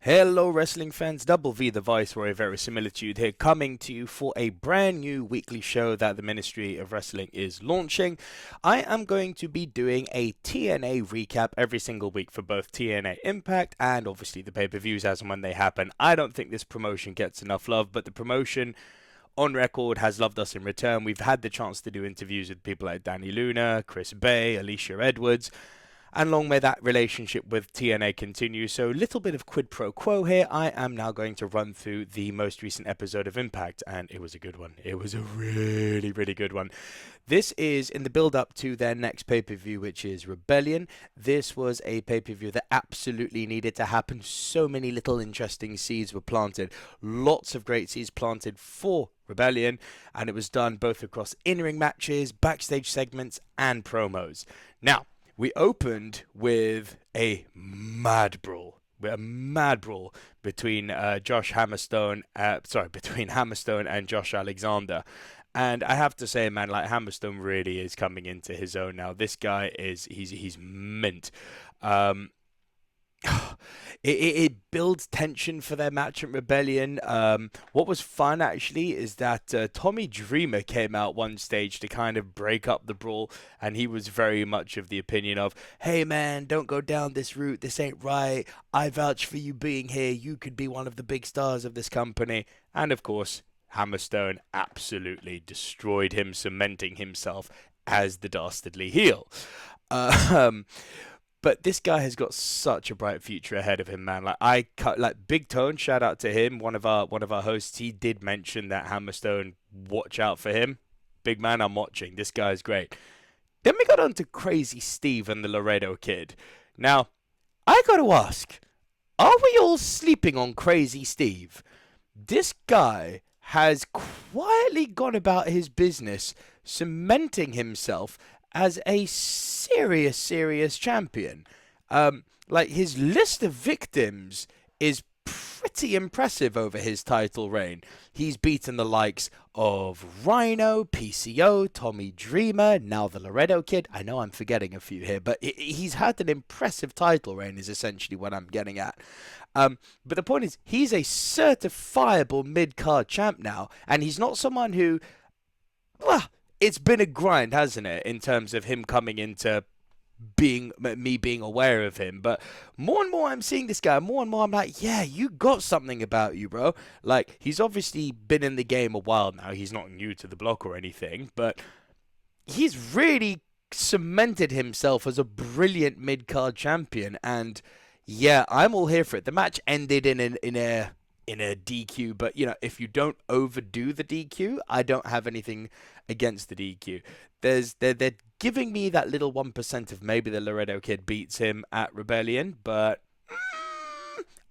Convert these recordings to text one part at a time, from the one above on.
Hello wrestling fans, Double V the Viceroy of Verisimilitude here, coming to you for a brand new weekly show that the Ministry of Wrestling is launching. I am going to be doing a TNA recap every single week for both TNA Impact and obviously the pay-per-views as and when they happen. I don't think this promotion gets enough love, but the promotion on record has loved us in return. We've had the chance to do interviews with people like Danny Luna, Chris Bay, Alicia Edwards, and long may that relationship with TNA continue. So, little bit of quid pro quo here. I am now going to run through the most recent episode of Impact, and it was a good one. It was a really, really good one. This is in the build-up to their next pay-per-view, which is Rebellion. This was a pay-per-view that absolutely needed to happen. So many little interesting seeds were planted. Lots of great seeds planted for Rebellion, and it was done both across in-ring matches, backstage segments, and promos. Now, we opened with a mad brawl. Between between Hammerstone and Josh Alexander. And I have to say, man, like Hammerstone really is coming into his own now. This guy he's mint. It builds tension for their match at Rebellion. What was fun actually is that Tommy Dreamer came out one stage to kind of break up the brawl, and he was very much of the opinion of, "Hey man, don't go down this route. This ain't right. I vouch for you being here. You could be one of the big stars of this company." And of course, Hammerstone absolutely destroyed him, cementing himself as the dastardly heel. Um, but this guy has got such a bright future ahead of him, man. Like Big Tone, shout out to him, one of our hosts. He did mention that Hammerstone, watch out for him. Big man, I'm watching. This guy is great. Then we got on to Crazy Steve and the Laredo Kid. Now, I got to ask, are we all sleeping on Crazy Steve? This guy has quietly gone about his business, cementing himself as a serious champion. Like his list of victims is pretty impressive over his title reign. He's beaten the likes of Rhino, PCO, Tommy Dreamer, now the Laredo Kid. I know I'm forgetting a few here, but he's had an impressive title reign is essentially what I'm getting at. But the point is, he's a certifiable mid-card champ now, and he's not someone who, well, it's been a grind, hasn't it, in terms of him coming into me being aware of him. But more and more I'm seeing this guy, more and more I'm like, yeah, you got something about you, bro. Like, he's obviously been in the game a while now. He's not new to the block or anything, but he's really cemented himself as a brilliant mid-card champion. And yeah, I'm all here for it. The match ended in a DQ, but you know, if you don't overdo the DQ, I don't have anything against the DQ. They're giving me that little 1% of maybe the Laredo Kid beats him at Rebellion, but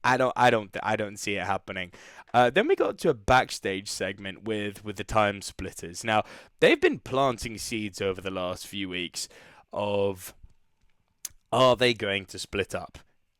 I don't see it happening. Then we got to a backstage segment with the Time Splitters. Now, they've been planting seeds over the last few weeks of, are they going to split up?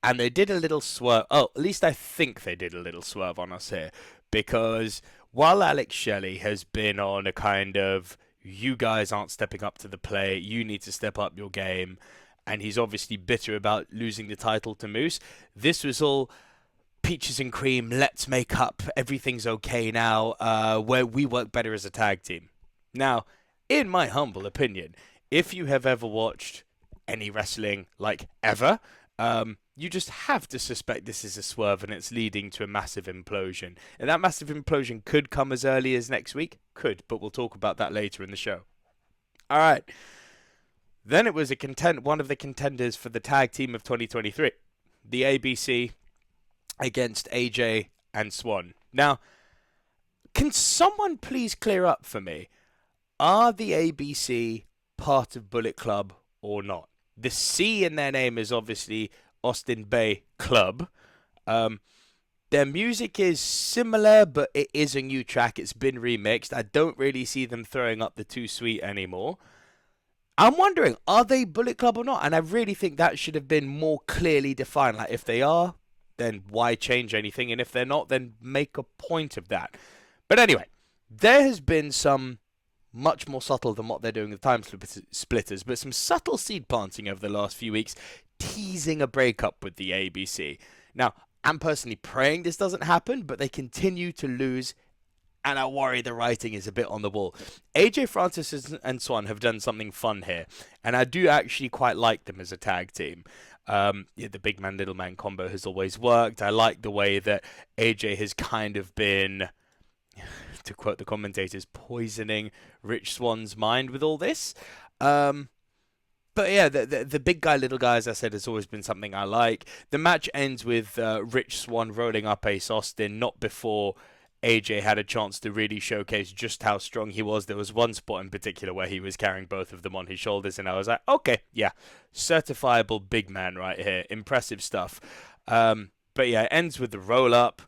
And they did a little swerve. Oh, at least I think they did a little swerve on us here. Because while Alex Shelley has been on a kind of, you guys aren't stepping up to the plate, you need to step up your game, and he's obviously bitter about losing the title to Moose, this was all peaches and cream, let's make up, everything's okay now, where we work better as a tag team. Now, in my humble opinion, if you have ever watched any wrestling, like ever, you just have to suspect this is a swerve and it's leading to a massive implosion. And that massive implosion could come as early as next week. Could, but we'll talk about that later in the show. Alright. Then it was one of the contenders for the tag team of 2023. The ABC against AJ and Swan. Now, can someone please clear up for me? Are the ABC part of Bullet Club or not? The C in their name is obviously Austin Bay Club. Their music is similar, but it is a new track. It's been remixed. I don't really see them throwing up the Too Sweet anymore. I'm wondering, are they Bullet Club or not? And I really think that should have been more clearly defined. Like, if they are, then why change anything? And if they're not, then make a point of that. But anyway, there has been some much more subtle than what they're doing with Time Splitters, but some subtle seed planting over the last few weeks, teasing a breakup with the ABC. Now, I'm personally praying this doesn't happen, but they continue to lose, and I worry the writing is a bit on the wall. AJ Francis and Swan have done something fun here, and I do actually quite like them as a tag team. Yeah, the big man, little man combo has always worked. I like the way that AJ has kind of been, to quote the commentators, poisoning Rich Swan's mind with all this. But yeah, the big guy, little guy, as I said, has always been something I like. The match ends with Rich Swan rolling up Ace Austin, not before AJ had a chance to really showcase just how strong he was. There was one spot in particular where he was carrying both of them on his shoulders, and I was like, okay, yeah, certifiable big man right here. Impressive stuff. But yeah, it ends with the roll up,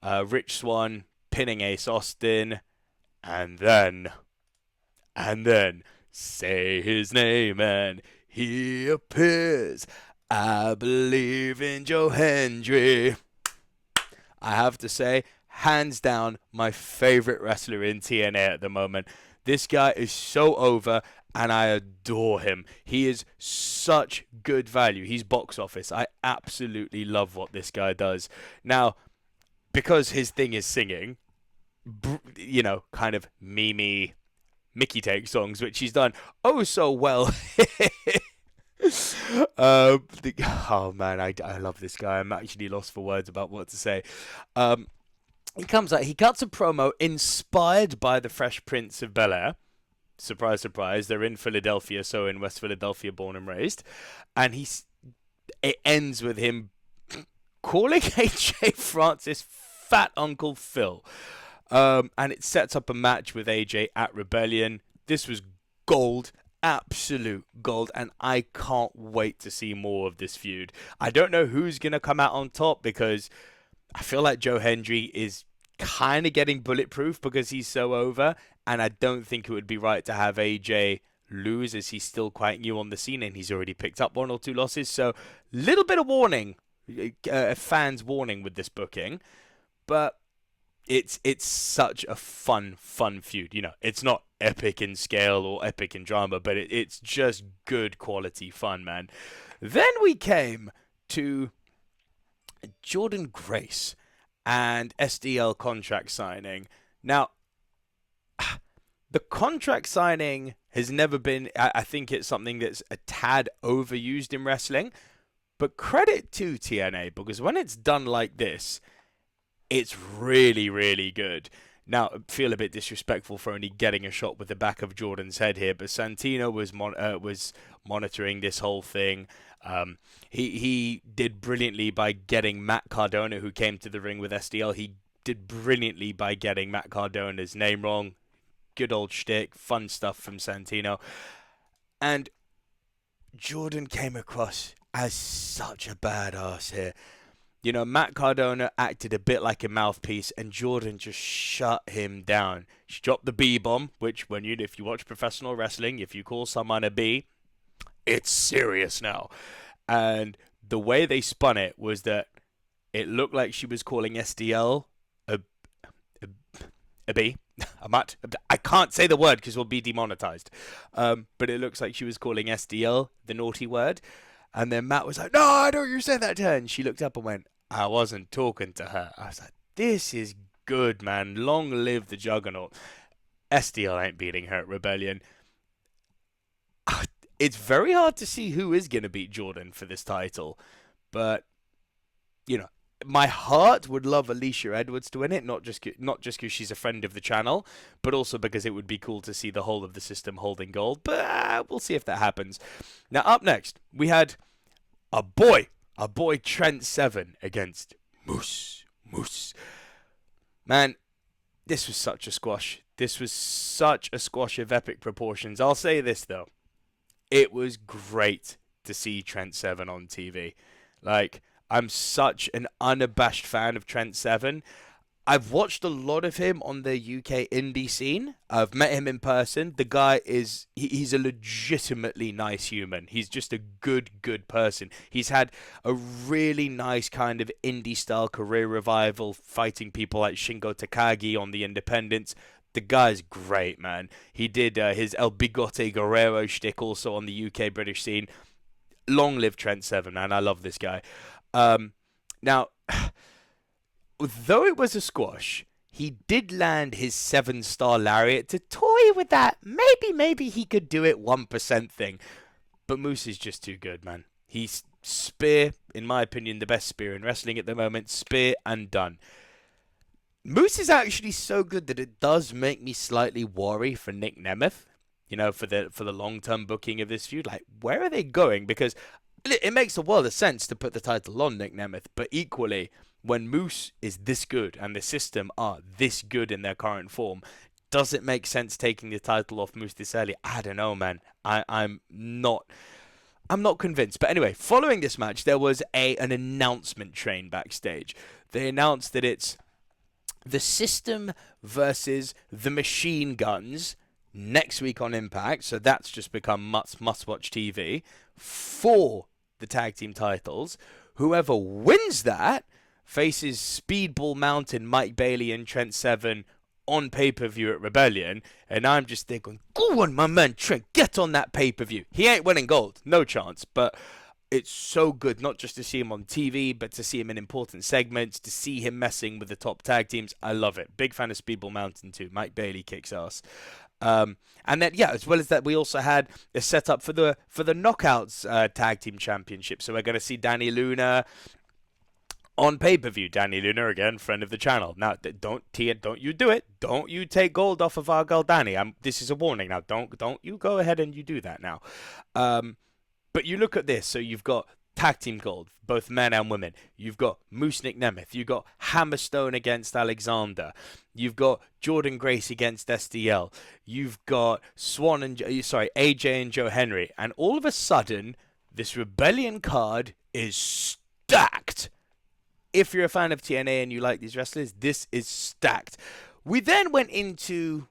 Rich Swan pinning Ace Austin, and then say his name and he appears. I believe in Joe Hendry. I have to say, hands down, my favorite wrestler in TNA at the moment. This guy is so over, and I adore him. He is such good value. He's box office. I absolutely love what this guy does. Now, because his thing is singing, you know, kind of memey Mickey Take songs, which he's done oh so well. Oh man, I love this guy. I'm actually lost for words about what to say. He comes out, he cuts a promo inspired by the Fresh Prince of Bel-Air. Surprise, surprise. They're in Philadelphia, so in West Philadelphia, born and raised. And it ends with him calling AJ Francis Fat Uncle Phil. And it sets up a match with AJ at Rebellion. This was gold, absolute gold, and I can't wait to see more of this feud. I don't know who's going to come out on top because I feel like Joe Hendry is kind of getting bulletproof because he's so over, and I don't think it would be right to have AJ lose as he's still quite new on the scene and he's already picked up 1 or 2 losses. So, little bit of warning, fans warning with this booking, but it's such a fun feud. You know, it's not epic in scale or epic in drama, but it's just good quality fun, man. Then we came to Jordan Grace and SDL contract signing. Now, the contract signing has never been, I think it's something that's a tad overused in wrestling, but credit to TNA, because when it's done like this, it's really, really good. Now, I feel a bit disrespectful for only getting a shot with the back of Jordan's head here, but Santino was monitoring this whole thing. He did brilliantly by getting Matt Cardona, who came to the ring with SDL. He did brilliantly by getting Matt Cardona's name wrong. Good old shtick, fun stuff from Santino. And Jordan came across as such a badass here. You know, Matt Cardona acted a bit like a mouthpiece, and Jordan just shut him down. She dropped the B-bomb, which if you watch professional wrestling, if you call someone a B, it's serious now. And the way they spun it was that it looked like she was calling SDL a B. I can't say the word because we'll be demonetized. But it looks like she was calling SDL the naughty word. And then Matt was like, no, I don't you said that to her. And she looked up and went, I wasn't talking to her. I was like, this is good, man. Long live the Juggernaut. SDL ain't beating her at Rebellion. It's very hard to see who is going to beat Jordan for this title. But, you know, my heart would love Alicia Edwards to win it, not just because she's a friend of the channel, but also because it would be cool to see the whole of the system holding gold. But we'll see if that happens. Now, up next, we had a boy Trent Seven against Moose. Man, this was such a squash. This was such a squash of epic proportions. I'll say this, though. It was great to see Trent Seven on TV. Like, I'm such an unabashed fan of Trent Seven. I've watched a lot of him on the UK indie scene. I've met him in person. The guy he's a legitimately nice human. He's just a good person. He's had a really nice kind of indie style career revival, fighting people like Shingo Takagi on the independents. The guy's great, man. He did his El Bigote Guerrero shtick also on the UK British scene. Long live Trent Seven, man. I love this guy. Now, though it was a squash, he did land his 7-star lariat to toy with that. Maybe he could do it 1% thing. But Moose is just too good, man. He's spear, in my opinion, the best spear in wrestling at the moment. Spear and done. Moose is actually so good that it does make me slightly worry for Nick Nemeth. You know, for the long-term booking of this feud. Like, where are they going? Because it makes a world of sense to put the title on Nick Nemeth, but equally, when Moose is this good and the system are this good in their current form, does it make sense taking the title off Moose this early? I don't know, man. I'm not convinced. But anyway, following this match, there was an announcement train backstage. They announced that it's the System versus the Machine Guns next week on Impact. So that's just become must-watch TV for the tag team titles. Whoever wins that faces Speedball Mountain, Mike Bailey, and Trent Seven on pay-per-view at Rebellion. And I'm just there going, go on, my man Trent, get on that pay-per-view. He ain't winning gold, no chance, but it's so good not just to see him on TV, but to see him in important segments, to see him messing with the top tag teams. I love it. Big fan of Speedball Mountain too. Mike Bailey kicks ass. And then, yeah, as well as that, we also had a setup for the Knockouts Tag Team Championship. So we're going to see Danny Luna on pay-per-view. Danny Luna, again, friend of the channel. Now, don't you do it. Don't you take gold off of our girl Danny. This is a warning. Now, don't you go ahead and you do that now. But you look at this. So you've got tag team gold, both men and women. You've got Moose Nick Nemeth. You've got Hammerstone against Alexander. You've got Jordan Grace against SDL. You've got AJ and Joe Hendry. And all of a sudden, this Rebellion card is stacked. If you're a fan of TNA and you like these wrestlers, this is stacked. We then went into,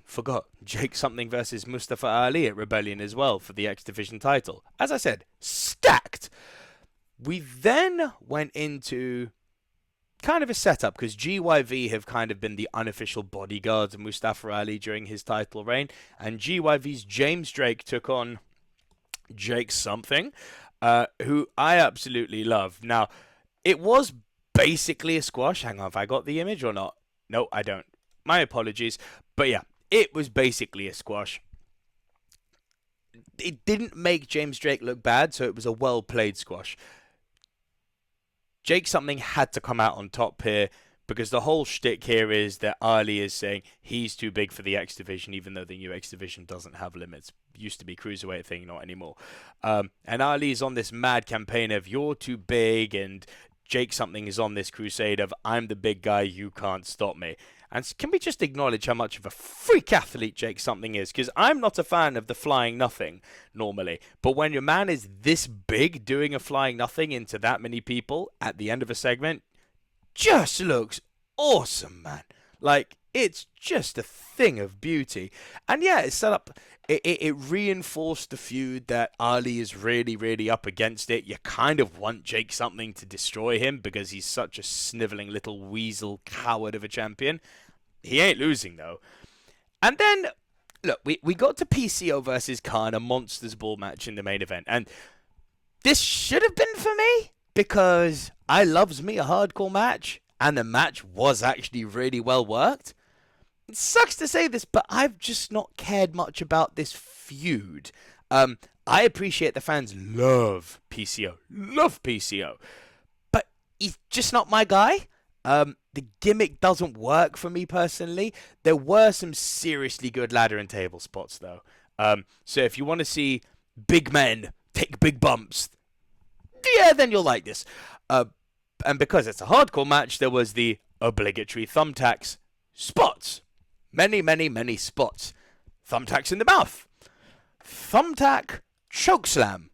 forgot, Jake Something versus Mustafa Ali at Rebellion as well for the X Division title. As I said, stacked. We then went into kind of a setup because GYV have kind of been the unofficial bodyguards of Mustafa Ali during his title reign. And GYV's James Drake took on Jake Something, who I absolutely love. Now, it was basically a squash. Hang on, have I got the image or not? No, I don't. My apologies. But yeah, it was basically a squash. It didn't make James Drake look bad, so it was a well-played squash. Jake Something had to come out on top here because the whole shtick here is that Ali is saying he's too big for the X Division, even though the new X Division doesn't have limits. Used to be cruiserweight thing, not anymore. And Ali's on this mad campaign of you're too big, and Jake Something is on this crusade of I'm the big guy, you can't stop me. And can we just acknowledge how much of a freak athlete Jake Something is? Because I'm not a fan of the flying nothing normally. But when your man is this big doing a flying nothing into that many people at the end of a segment, just looks awesome, man. Like, it's just a thing of beauty. And yeah, it's set up. It reinforced the feud that Ali is really, really up against it. You kind of want Jake Something to destroy him because he's such a sniveling little weasel coward of a champion. He ain't losing, though. And then, look, we got to PCO versus Khan, a Monsters Ball match in the main event. And this should have been for me because I loves me a hardcore match. And the match was actually really well worked. It sucks to say this, but I've just not cared much about this feud. I appreciate the fans love PCO, but he's just not my guy. The gimmick doesn't work for me personally. There were some seriously good ladder and table spots though. So if you want to see big men take big bumps, yeah, then you'll like this. And because it's a hardcore match, there was the obligatory thumbtacks spots. Many, many, many spots. Thumbtacks in the mouth. Thumbtack chokeslam.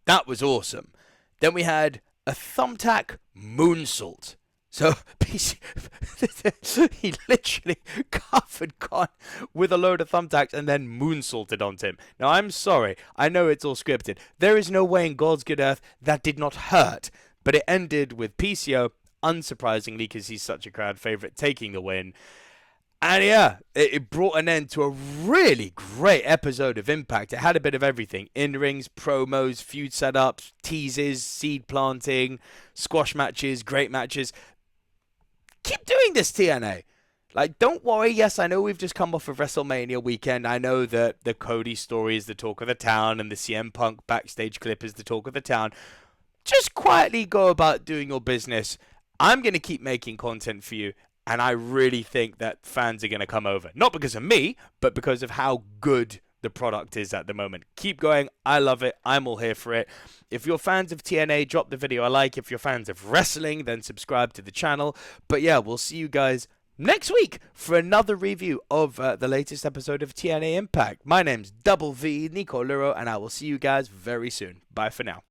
That was awesome. Then we had a thumbtack moonsault. So he literally covered Khan with a load of thumbtacks and then moonsaulted onto him. Now, I'm sorry. I know it's all scripted. There is no way in God's good earth that did not hurt. But it ended with PCO, unsurprisingly, because he's such a crowd favorite, taking the win. And yeah, it brought an end to a really great episode of Impact. It had a bit of everything. In-rings, promos, feud setups, teases, seed planting, squash matches, great matches. Keep doing this, TNA. Like, don't worry. Yes, I know we've just come off of WrestleMania weekend. I know that the Cody story is the talk of the town and the CM Punk backstage clip is the talk of the town. Just quietly go about doing your business. I'm going to keep making content for you, and I really think that fans are going to come over. Not because of me, but because of how good the product is at the moment. Keep going. I love it. I'm all here for it. If you're fans of TNA, drop the video a like. If you're fans of wrestling, then subscribe to the channel. But yeah, we'll see you guys next week for another review of the latest episode of TNA Impact. My name's Double V, Nico Luro, and I will see you guys very soon. Bye for now.